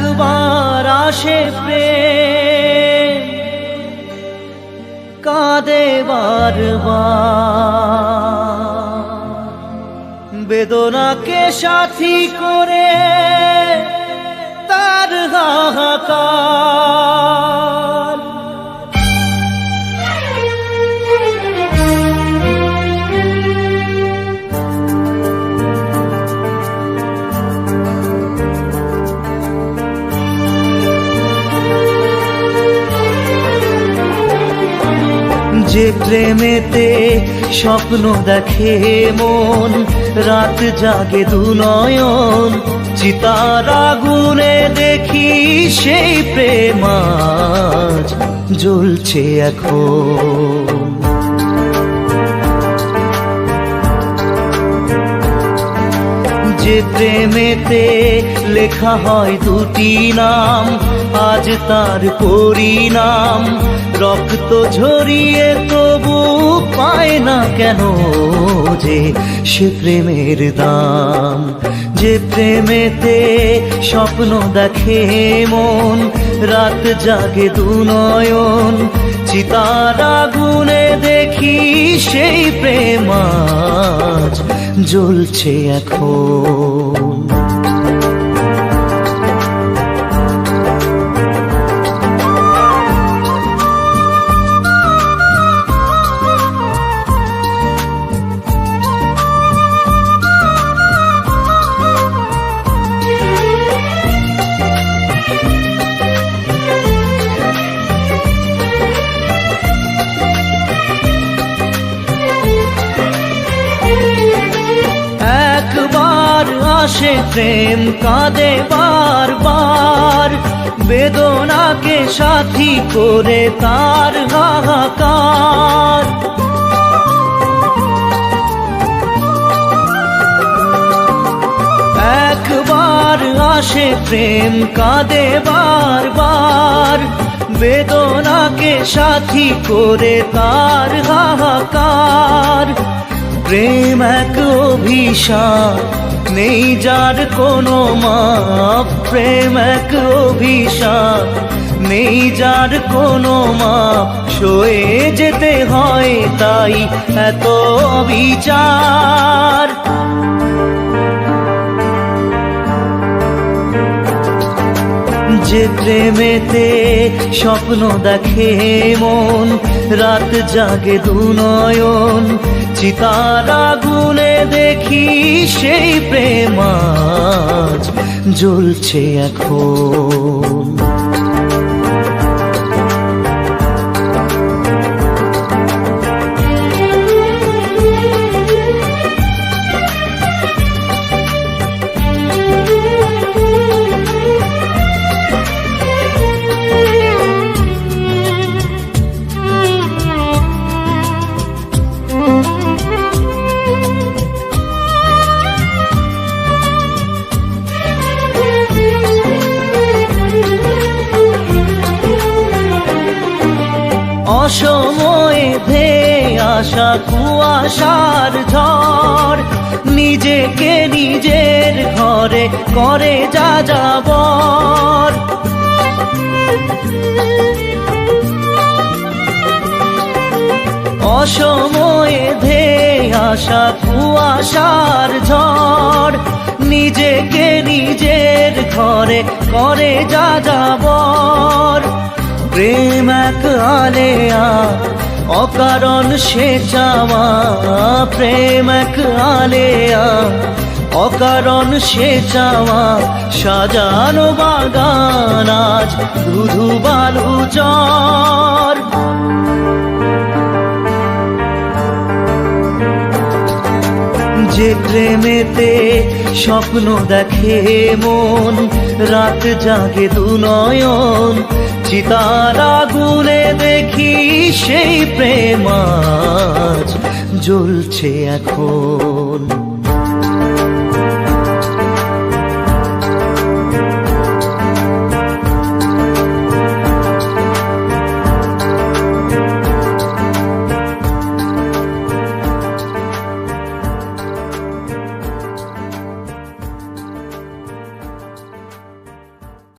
একবার আসে প্রেম, কাঁদে বারবার, বেদনাকে সাথী করে তার হাহাকার। যে প্রেমেতে স্বপ্ন দেখে মন, রাত জাগে দুনয়ন, চিতার আগুনে দেখি সেই প্রেম আজ জ্বলছে এখন। যে প্রেমেতে লেখা হয় দুটি নাম, আজ তার পরিণাম রক্ত ঝরিয়ে তবু পায় না কেন যে সে প্রেমের দাম। যে প্রেমেতে স্বপ্ন দেখে মন, রাত জাগে দুনয়ন, চিতার আগুনে দেখি সেই প্রেম আজ জ্বলছে এখন। একবার আসে প্রেম, কাঁদে বারবার, বেদনাকে সাথী করে তার হাহাকার। একবার আসে প্রেম, কাঁদে বারবার, বেদনাকে সাথী করে তার হাহাকার। প্রেম এক অভিশাপ, নেই যার কোনো মাপ। প্রেম এক অভিশাপ, নেই যার কোনো মাপ, সয়ে যেতে হয় তাই এত বিচার। যে প্রেমেতে স্বপ্ন দেখে মন, রাত জাগে দুনয়ন, চিতার আগুনে দেখি সেই প্রেম আজ জ্বলছে এখন। অসময়ে ধেয়ে আসা কুয়াশার ঝড়, নিজেকে নিজের ঘরে করে যাযাবর। অসময়ে ধেয়ে আসা কুয়াশার ঝড়, নিজেকে নিজের ঘরে করে যাযাবর। প্রেম এক আলেয়া, অকারণ সে চাওয়া। প্রেম এক আলেয়া, অকারণ সে চাওয়া। সাজানো বাগান আজ ধুধু বালু চর। যে প্রেমেতে স্বপ্ন দেখে মন, রাত জাগে দুনয়ন, চিতার আগুনে দেখি সেই প্রেম আজ জ্বলছে এখন।